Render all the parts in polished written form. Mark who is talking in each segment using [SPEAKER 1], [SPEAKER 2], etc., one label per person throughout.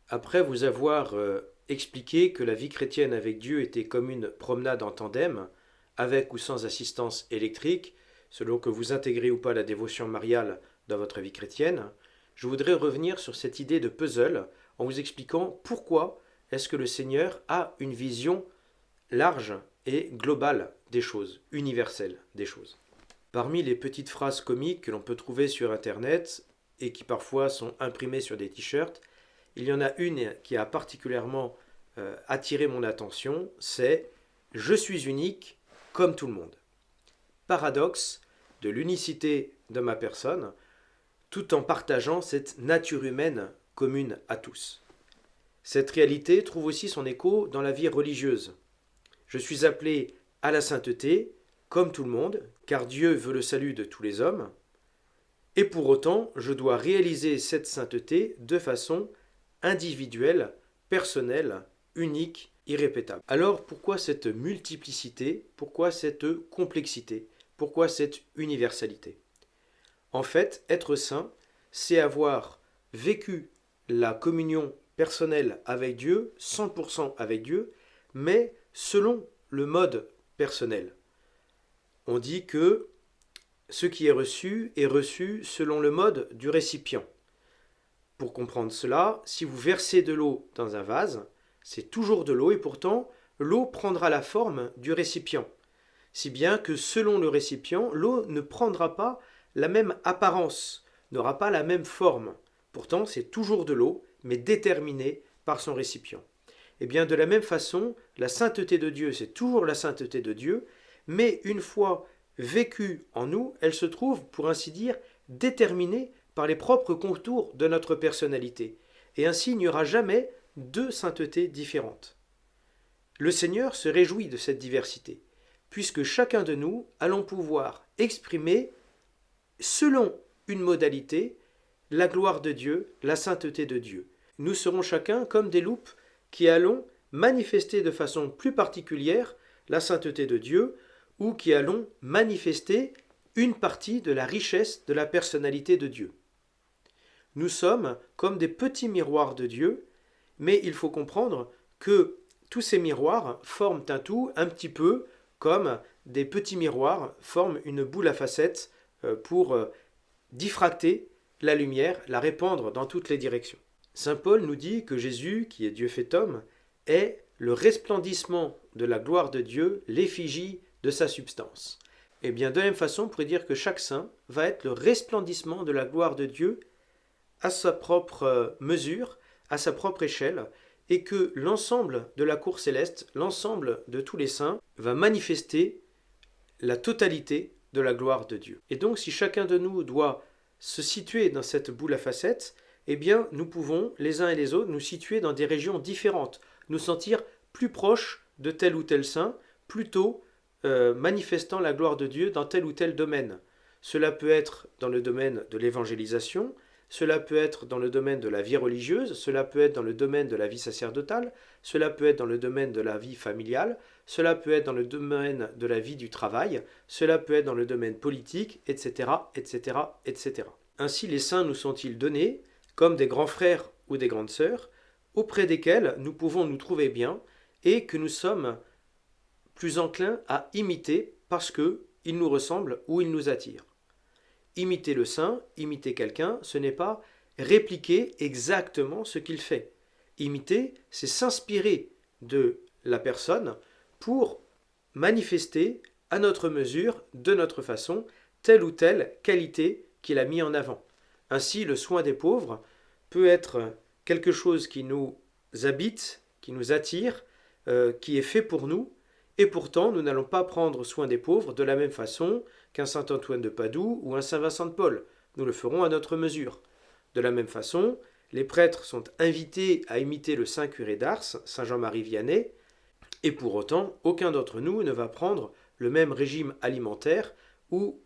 [SPEAKER 1] Après vous avoir expliqué que la vie chrétienne avec Dieu était comme une promenade en tandem, avec ou sans assistance électrique, selon que vous intégrez ou pas la dévotion mariale dans votre vie chrétienne, je voudrais revenir sur cette idée de puzzle en vous expliquant pourquoi est-ce que le Seigneur a une vision large et globale des choses, universelle des choses. Parmi les petites phrases comiques que l'on peut trouver sur Internet et qui parfois sont imprimées sur des t-shirts, il y en a une qui a particulièrement attiré mon attention, c'est Je suis unique comme tout le monde. Paradoxe de l'unicité de ma personne, tout en partageant cette nature humaine commune à tous. Cette réalité trouve aussi son écho dans la vie religieuse. Je suis appelé à la sainteté, comme tout le monde, car Dieu veut le salut de tous les hommes, et pour autant, je dois réaliser cette sainteté de façon individuelle, personnelle, unique, irrépétable. Alors pourquoi cette multiplicité? Pourquoi cette complexité? Pourquoi cette universalité? En fait, être saint, c'est avoir vécu la communion personnelle avec Dieu, 100% avec Dieu, mais selon le mode personnel. On dit que ce qui est reçu selon le mode du récipient. Pour comprendre cela, si vous versez de l'eau dans un vase, c'est toujours de l'eau et pourtant l'eau prendra la forme du récipient. Si bien que selon le récipient, l'eau ne prendra pas la même apparence, n'aura pas la même forme. Pourtant, c'est toujours de l'eau, mais déterminée par son récipient. Et bien de la même façon, la sainteté de Dieu, c'est toujours la sainteté de Dieu, mais une fois vécue en nous, elle se trouve, pour ainsi dire, déterminée par les propres contours de notre personnalité. Et ainsi, il n'y aura jamais deux saintetés différentes. Le Seigneur se réjouit de cette diversité, puisque chacun de nous allons pouvoir exprimer, selon une modalité, la gloire de Dieu, la sainteté de Dieu. Nous serons chacun comme des loupes qui allons manifester de façon plus particulière la sainteté de Dieu ou qui allons manifester une partie de la richesse de la personnalité de Dieu. Nous sommes comme des petits miroirs de Dieu, mais il faut comprendre que tous ces miroirs forment un tout un petit peu comme des petits miroirs forment une boule à facettes pour diffracter la lumière, la répandre dans toutes les directions. Saint Paul nous dit que Jésus, qui est Dieu fait homme, est le resplendissement de la gloire de Dieu, l'effigie de sa substance. Et bien de la même façon, on pourrait dire que chaque saint va être le resplendissement de la gloire de Dieu à sa propre mesure, à sa propre échelle, et que l'ensemble de la cour céleste, l'ensemble de tous les saints, va manifester la totalité de la gloire de Dieu. Et donc si chacun de nous doit se situer dans cette boule à facettes, eh bien nous pouvons, les uns et les autres, nous situer dans des régions différentes, nous sentir plus proches de tel ou tel saint, plutôt manifestant la gloire de Dieu dans tel ou tel domaine. Cela peut être dans le domaine de l'évangélisation, cela peut être dans le domaine de la vie religieuse, cela peut être dans le domaine de la vie sacerdotale, cela peut être dans le domaine de la vie familiale, cela peut être dans le domaine de la vie du travail, cela peut être dans le domaine politique, etc., etc., etc. Ainsi les saints nous sont-ils donnés comme des grands frères ou des grandes sœurs, auprès desquels nous pouvons nous trouver bien et que nous sommes plus enclins à imiter parce qu'ils nous ressemblent ou ils nous attirent. Imiter le saint, imiter quelqu'un, ce n'est pas répliquer exactement ce qu'il fait. Imiter, c'est s'inspirer de la personne pour manifester à notre mesure, de notre façon, telle ou telle qualité qu'il a mis en avant. Ainsi, le soin des pauvres peut être quelque chose qui nous habite, qui nous attire, qui est fait pour nous, et pourtant nous n'allons pas prendre soin des pauvres de la même façon qu'un saint Antoine de Padoue ou un saint Vincent de Paul. Nous le ferons à notre mesure. De la même façon, les prêtres sont invités à imiter le saint curé d'Ars, saint Jean-Marie Vianney, et pour autant, aucun d'entre nous ne va prendre le même régime alimentaire ou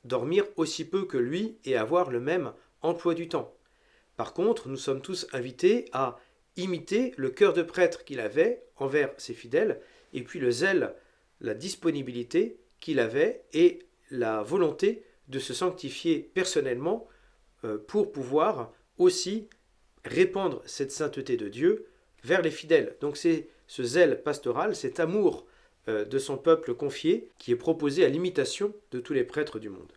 [SPEAKER 1] dormir aussi peu que lui et avoir le même emploi du temps. Par contre, nous sommes tous invités à imiter le cœur de prêtre qu'il avait envers ses fidèles, et puis le zèle, la disponibilité qu'il avait et la volonté de se sanctifier personnellement pour pouvoir aussi répandre cette sainteté de Dieu vers les fidèles. Donc c'est ce zèle pastoral, cet amour de son peuple confié qui est proposé à l'imitation de tous les prêtres du monde.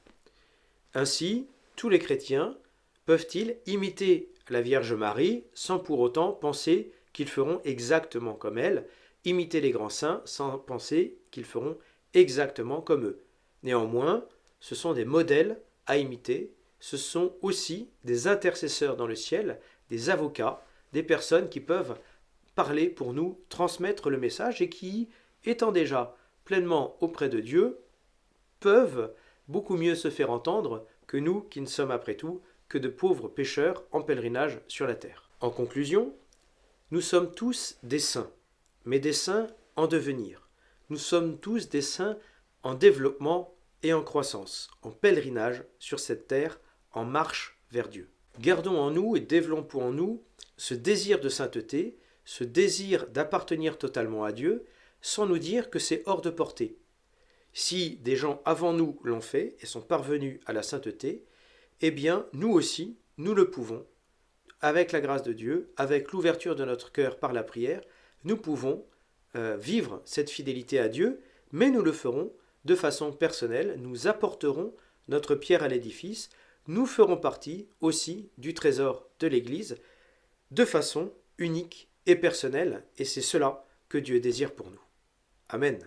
[SPEAKER 1] Ainsi, tous les chrétiens peuvent-ils imiter la Vierge Marie sans pour autant penser qu'ils feront exactement comme elle, imiter les grands saints sans penser qu'ils feront exactement comme eux. Néanmoins, ce sont des modèles à imiter, ce sont aussi des intercesseurs dans le ciel, des avocats, des personnes qui peuvent parler pour nous, transmettre le message et qui, étant déjà pleinement auprès de Dieu, peuvent beaucoup mieux se faire entendre que nous qui ne sommes après tout que de pauvres pécheurs en pèlerinage sur la terre. En conclusion, nous sommes tous des saints, mais des saints en devenir. Nous sommes tous des saints en développement et en croissance, en pèlerinage sur cette terre, en marche vers Dieu. Gardons en nous et développons en nous ce désir de sainteté, ce désir d'appartenir totalement à Dieu, sans nous dire que c'est hors de portée. Si des gens avant nous l'ont fait et sont parvenus à la sainteté, eh bien, nous aussi, nous le pouvons. Avec la grâce de Dieu, avec l'ouverture de notre cœur par la prière, nous pouvons vivre cette fidélité à Dieu, mais nous le ferons de façon personnelle, nous apporterons notre pierre à l'édifice, nous ferons partie aussi du trésor de l'Église de façon unique et personnelle, et c'est cela que Dieu désire pour nous. Amen.